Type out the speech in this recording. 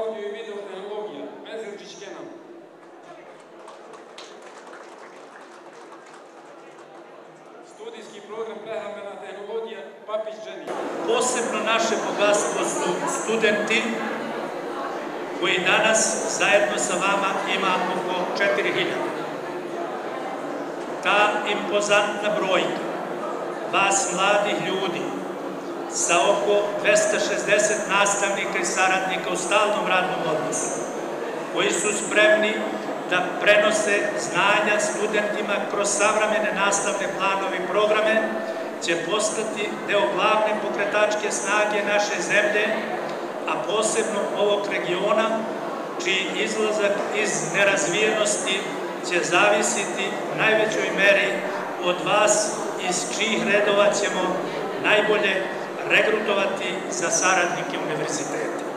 audio i video tehnologija, Mezerčić Kenan. Studijski program prehrambena tehnologija, Papić Dženi. Posebno naše bogatstvo su studenti koji danas zajedno sa vama ima oko 4000. Ta impozantna brojka vas mladih ljudi sa oko 260 nastavnika i saradnika u stalnom radnom odnosu, koji su spremni da prenose znanja studentima kroz savremene nastavne planove i programe, će postati deo glavne pokretačke snage naše zemlje, a posebno ovog regiona, čiji izlazak iz nerazvijenosti će zavisiti u najvećoj meri od vas, iz čijih redova ćemo najbolje regrutovati za saradnike univerziteta.